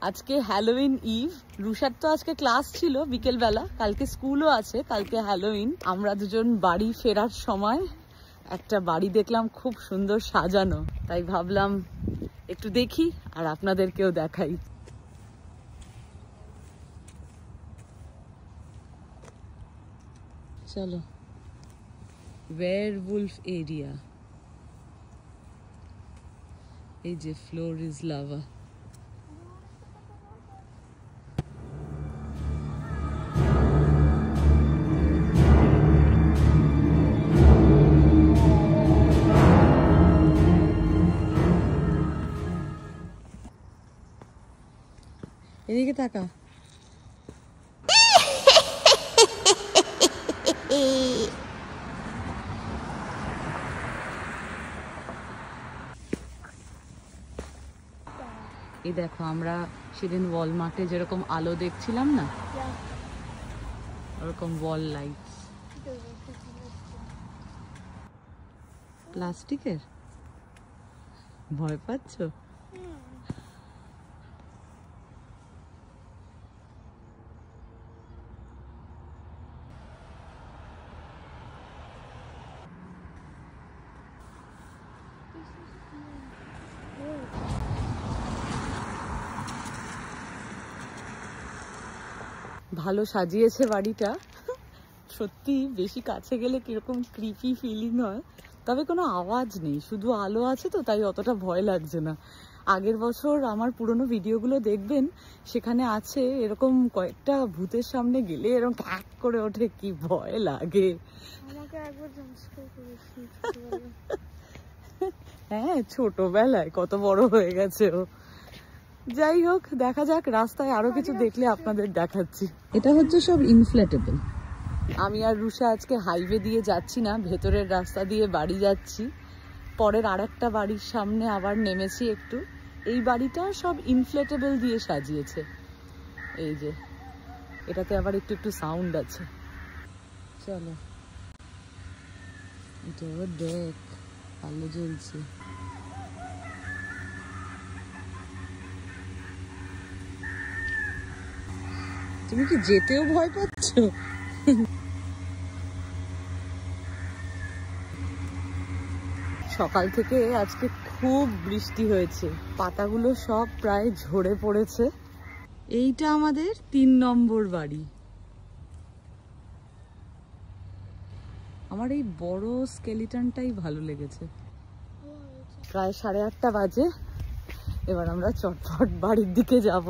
আজকে Halloween eve. রুষার তো আজকে ক্লাস ছিল বিকেল বেলা, কালকে স্কুলও আছে, কালকে হ্যালোউইন। আমরা দুজন বাড়ি ফেরার সময় একটা বাড়ি দেখলাম খুব সুন্দর সাজানো, তাই ভাবলাম একটু দেখি আর আপনাদেরকেও দেখাই। চলো, ওয়্যারউলফ এরিয়া। এই যে ফ্লোর ইজ লাভা। এদিকে তাকা। এই দেখো, আমরা সেদিন ওয়ালমার্টে যেরকম আলো দেখছিলাম না, ওরকম ওয়াল লাইটস। প্লাস্টিকের ভয় পাচ্ছ? ভালো সাজিয়েছে বাড়িটা, সত্যি বেশি কাছে গেলে কিরকম ক্রিপি ফিলিং হয়। তবে কোনো আওয়াজ নেই, শুধু আলো আছে তো, তাই অতটা ভয় লাগছে না। আগের বছর আমার পুরনো ভিডিওগুলো দেখবেন, সেখানে আছে এরকম কয়েকটা ভূতের সামনে গেলে এরকম ক্যাক করে ওঠে, কি ভয় লাগে। হ্যাঁ, ছোটবেলায়, কত বড় হয়ে গেছে ও। যাই হোক, দেখা যাক, রাস্তায় আরো কিছু দেখলে আপনাদের দেখাচ্ছি। এটা হচ্ছে সব ইনফ্লেটেবল। আমি আর রুষা আজকে হাইওয়ে দিয়ে যাচ্ছি না, ভেতরের রাস্তা দিয়ে বাড়ি যাচ্ছি। পরের আরেকটা বাড়ির সামনে আবার নেমেছি একটু। এই বাড়িটা সব ইনফ্লেটেবল দিয়ে সাজিয়েছে। এই যে, এটাতে আবার একটু একটু সাউন্ড আছে। চলো, এটা দেখ, আলো জ্বলছে। তুমি কি যেতেও ভয় পাচ্ছ? সকাল থেকে আজকে খুব বৃষ্টি হয়েছে, পাতাগুলো সব প্রায় ঝরে পড়েছে। এইটা আমাদের 3 নম্বর বাড়ি। আমার এই বড় স্কেলিটনটাই ভালো লেগেছে। প্রায় 8:30 বাজে, এবার আমরা চটপট বাড়ির দিকে যাব।